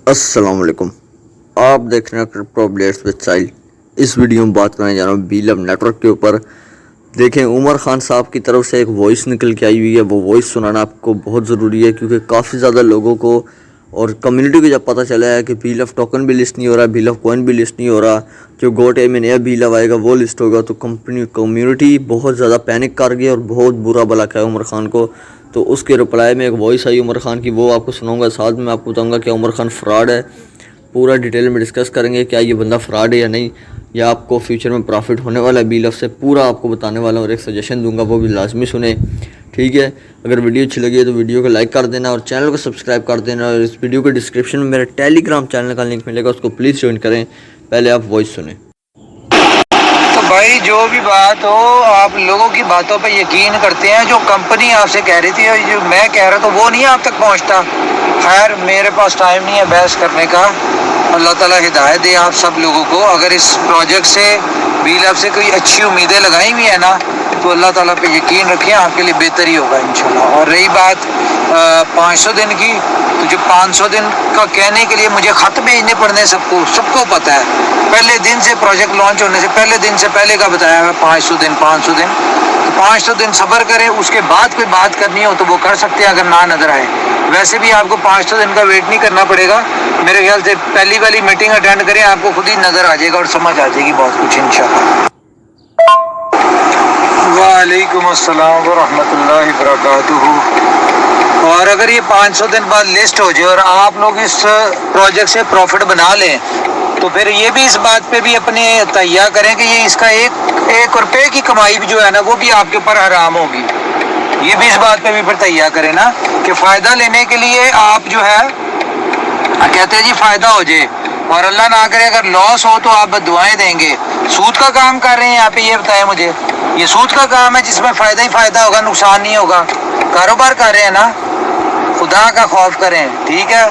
السلام علیکم، آپ دیکھ رہے ہیں کرپٹو بلیڈز وتھ ساحل۔ اس ویڈیو میں بات کرنے جا رہا ہوں بی لو نیٹ ورک کے اوپر۔ دیکھیں، عمر خان صاحب کی طرف سے ایک وائس نکل کے آئی ہوئی ہے، وہ وائس سنانا آپ کو بہت ضروری ہے، کیونکہ کافی زیادہ لوگوں کو اور کمیونٹی کو جب پتہ چلا ہے کہ بی لو ٹوکن بھی لسٹ نہیں ہو رہا، بی لو کوائن بھی لسٹ نہیں ہو رہا، جو گوٹ اے میں نیا بی لو آئے گا وہ لسٹ ہوگا، تو کمیونٹی بہت زیادہ پینک کر گئی اور بہت برا بلا کیا عمر خان کو۔ تو اس کے رپلائی میں ایک وائس آئی عمر خان کی، وہ آپ کو سناؤں گا، ساتھ میں آپ کو بتاؤں گا کہ عمر خان فراڈ ہے۔ پورا ڈیٹیل میں ڈسکس کریں گے کیا یہ بندہ فراڈ ہے یا نہیں، یا آپ کو فیوچر میں پرافٹ ہونے والا ہے بی لو سے، پورا آپ کو بتانے والا ہوں اور ایک سجیشن دوں گا، وہ بھی لازمی سنیں، ٹھیک ہے۔ اگر ویڈیو اچھی لگی ہے تو ویڈیو کو لائک کر دینا اور چینل کو سبسکرائب کر دینا، اور اس ویڈیو کے ڈسکرپشن میں میرے ٹیلی گرام چینل کا لنک ملے گا، اس کو پلیز جوائن کریں۔ پہلے آپ وائس سنیں۔ تو بھائی جو بھی بات ہو، آپ لوگوں کی باتوں پہ یقین کرتے ہیں۔ جو کمپنی آپ سے کہہ رہی تھی اور جو میں کہہ رہا تھا وہ نہیں آپ تک پہنچتا۔ خیر میرے پاس ٹائم نہیں ہے بحث کرنے کا۔ اللہ تعالیٰ ہدایت دے آپ سب لوگوں کو۔ اگر اس پروجیکٹ سے بی لب سے کوئی اچھی امیدیں لگائی ہوئی ہیں نا، تو اللہ تعالیٰ پہ یقین رکھیں، آپ کے لیے بہتر ہی ہوگا انشاءاللہ۔ اور رہی بات 500 دن کی، تو جو 500 دن کا کہنے کے لیے مجھے خط بھیجنے پڑنے سب کو پتہ ہے۔ پہلے دن سے پروجیکٹ لانچ ہونے سے پہلے دن سے پہلے کا بتایا ہے 500 دن 500 دن، تو 500 دن صبر کریں، اس کے بعد کوئی بات کرنی ہو تو وہ کر سکتے ہیں اگر نہ نظر آئے۔ ویسے بھی آپ کو 500 دن کا ویٹ نہیں کرنا پڑے گا، میرے خیال سے پہلی والی میٹنگ اٹینڈ کریں، آپ کو خود ہی نظر آ جائے گا اور سمجھ آ جائے گی بہت کچھ انشاءاللہ۔ وعلیکم السلام ورحمۃ اللہ وبرکاتہ۔ اور اگر یہ 500 دن بعد لسٹ ہو جائے اور آپ لوگ اس پروجیکٹ سے پروفٹ بنا لیں، تو پھر یہ بھی اس بات پہ بھی اپنے تہیہ کریں کہ یہ اس کا ایک روپے کی کمائی بھی جو ہے نا وہ بھی آپ کے اوپر حرام ہوگی۔ یہ بھی اس بات پہ بھی پھر تہیہ کریں نا کہ فائدہ لینے کے لیے آپ جو ہے کہتے ہیں جی فائدہ ہو جائے، اور اللہ نہ کرے اگر لاس ہو تو آپ دعائیں دیں گے۔ سود کا کام کر رہے ہیں یہاں پہ، یہ بتائیں مجھے، یہ سود کا کام ہے جس میں فائدہ ہی فائدہ ہوگا، نقصان نہیں ہوگا۔ کاروبار کر رہے ہیں نا، خدا کا خوف کریں، ٹھیک ہے۔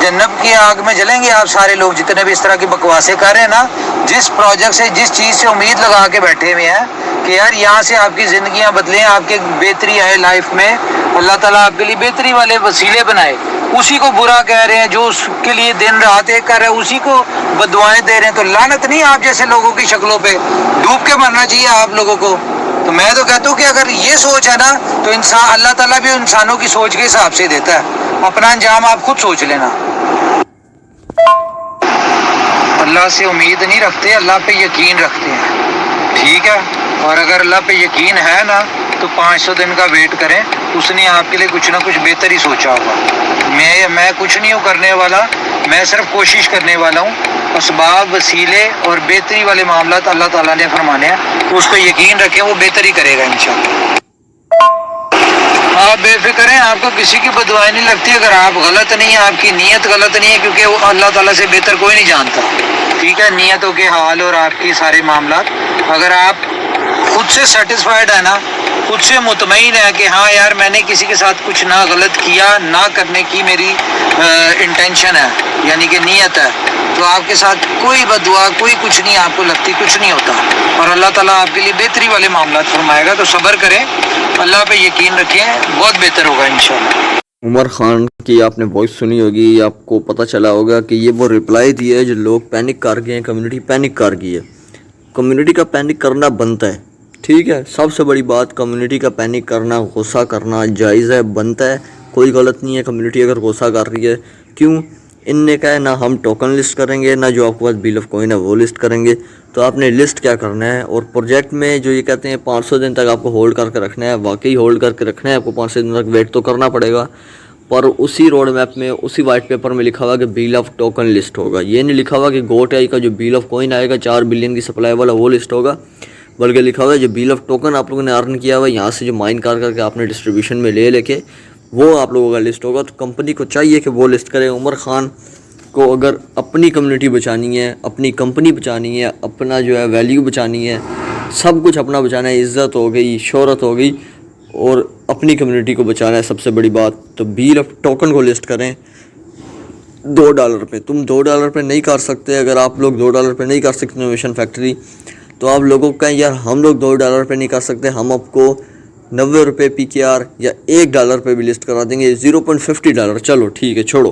جنت کی آگ میں جلیں گے آپ سارے لوگ جتنے بھی اس طرح کی بکواسیں کر رہے ہیں نا، جس پروجیکٹ سے جس چیز سے امید لگا کے بیٹھے ہوئے ہیں کہ یار یہاں سے آپ کی زندگیاں بدلیں، آپ کے بہتری آئے لائف میں، اللہ تعالیٰ آپ کے لیے بہتری والے وسیلے بنائے، اسی کو برا کہہ رہے ہیں، جو اس کے لیے دن رات ایک کر رہے ہیں اسی کو بددعائیں دے رہے ہیں، تو لعنت نہیں آپ جیسے لوگوں کی شکلوں پہ، ڈوب کے مرنا چاہیے آپ لوگوں کو۔ تو میں تو کہتا ہوں کہ اگر یہ سوچ ہے نا تو انسان، اللہ تعالیٰ بھی انسانوں کی سوچ کے حساب سے دیتا ہے۔ اپنا انجام آپ خود سوچ لینا۔ اللہ سے امید نہیں رکھتے، اللہ پہ یقین رکھتے ہیں، ٹھیک ہے۔ اور اگر اللہ پہ یقین ہے نا تو 500 دن کا ویٹ کریں، اس نے آپ کے لیے کچھ نہ کچھ بہتر ہی سوچا ہوگا۔ میں کچھ نہیں ہوں کرنے والا، میں صرف کوشش کرنے والا ہوں۔ اسباب، وسیلے اور بہتری والے معاملات اللہ تعالیٰ نے فرمانے ہیں، اس پہ یقین رکھیں، وہ بہتر ہی کرے گا انشاءاللہ۔ آپ بے فکر ہیں، آپ کو کسی کی بددعائیں نہیں لگتی اگر آپ غلط نہیں ہیں، آپ کی نیت غلط نہیں ہے، کیونکہ وہ اللہ تعالیٰ سے بہتر کوئی نہیں جانتا، ٹھیک ہے۔ نیتوں کے حال اور آپ کی سارے معاملات، اگر آپ خود سے سیٹسفائیڈ ہے نا، خود سے مطمئن ہے کہ ہاں یار میں نے کسی کے ساتھ کچھ نہ غلط کیا، نہ کرنے کی میری انٹینشن ہے، یعنی کہ نیت ہے، تو آپ کے ساتھ کوئی بددعا، کوئی کچھ نہیں آپ کو لگتی، کچھ نہیں ہوتا، اور اللہ تعالیٰ آپ کے لیے بہتری والے معاملات فرمائے گا۔ تو صبر کریں، اللہ پہ یقین رکھیں، بہت بہتر ہوگا انشاءاللہ۔ عمر خان کی آپ نے وائس سنی ہوگی، آپ کو پتہ چلا ہوگا کہ یہ وہ رپلائی دی ہے جو لوگ پینک کر گئے ہیں، کمیونٹی پینک کر گئی ہے۔ کمیونٹی کا پینک کرنا بنتا ہے، ٹھیک ہے۔ سب سے بڑی بات، کمیونٹی کا پینک کرنا، غصہ کرنا جائز ہے، بنتا ہے، کوئی غلط نہیں ہے۔ کمیونٹی اگر غصہ کر رہی ہے، کیوں؟ ان نے کہا ہے نہ ہم ٹوکن لسٹ کریں گے، نہ جو آپ کے پاس بی لو کوئن ہے وہ لسٹ کریں گے۔ تو آپ نے لسٹ کیا کرنا ہے؟ اور پروجیکٹ میں جو یہ کہتے ہیں 500 دن تک آپ کو ہولڈ کر کے رکھنا ہے، واقعی ہولڈ کر کے رکھنا ہے، آپ کو 500 دن تک ویٹ تو کرنا پڑے گا، پر اسی روڈ میپ میں، اسی وائٹ پیپر میں لکھا ہوا کہ بی لو ٹوکن لسٹ ہوگا۔ یہ نہیں لکھا ہوا کہ گوٹ آئی کا جو بی لو کوئن آئے گا 4 بلین کی سپلائی والا وہ لسٹ ہوگا، بلکہ لکھا ہوا ہے جو بی لو ٹوکن آپ لوگوں نے ارن کیا ہوا ہے یہاں سے، جو مائن کر کے آپ نے ڈسٹریبیوشن میں لے کے، وہ آپ لوگوں کا لسٹ ہوگا۔ تو کمپنی کو چاہیے کہ وہ لسٹ کرے۔ عمر خان کو اگر اپنی کمیونٹی بچانی ہے، اپنی کمپنی بچانی ہے، اپنا جو ہے ویلیو بچانی ہے، سب کچھ اپنا بچانا ہے، عزت ہو گئی، شہرت ہو گئی، اور اپنی کمیونٹی کو بچانا ہے سب سے بڑی بات، تو بی لو ٹوکن کو لسٹ کریں $2 پہ۔ تم $2 پہ نہیں کر سکتے، اگر آپ لوگ $2 پہ نہیں کر سکتے انوویشن فیکٹری، تو آپ لوگوں کو کہیں یار ہم لوگ $2 پہ نہیں کر سکتے، ہم آپ کو $90 PKR یا $1 پہ بھی لسٹ کرا دیں گے، $0.50، چلو ٹھیک ہے چھوڑو،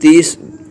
30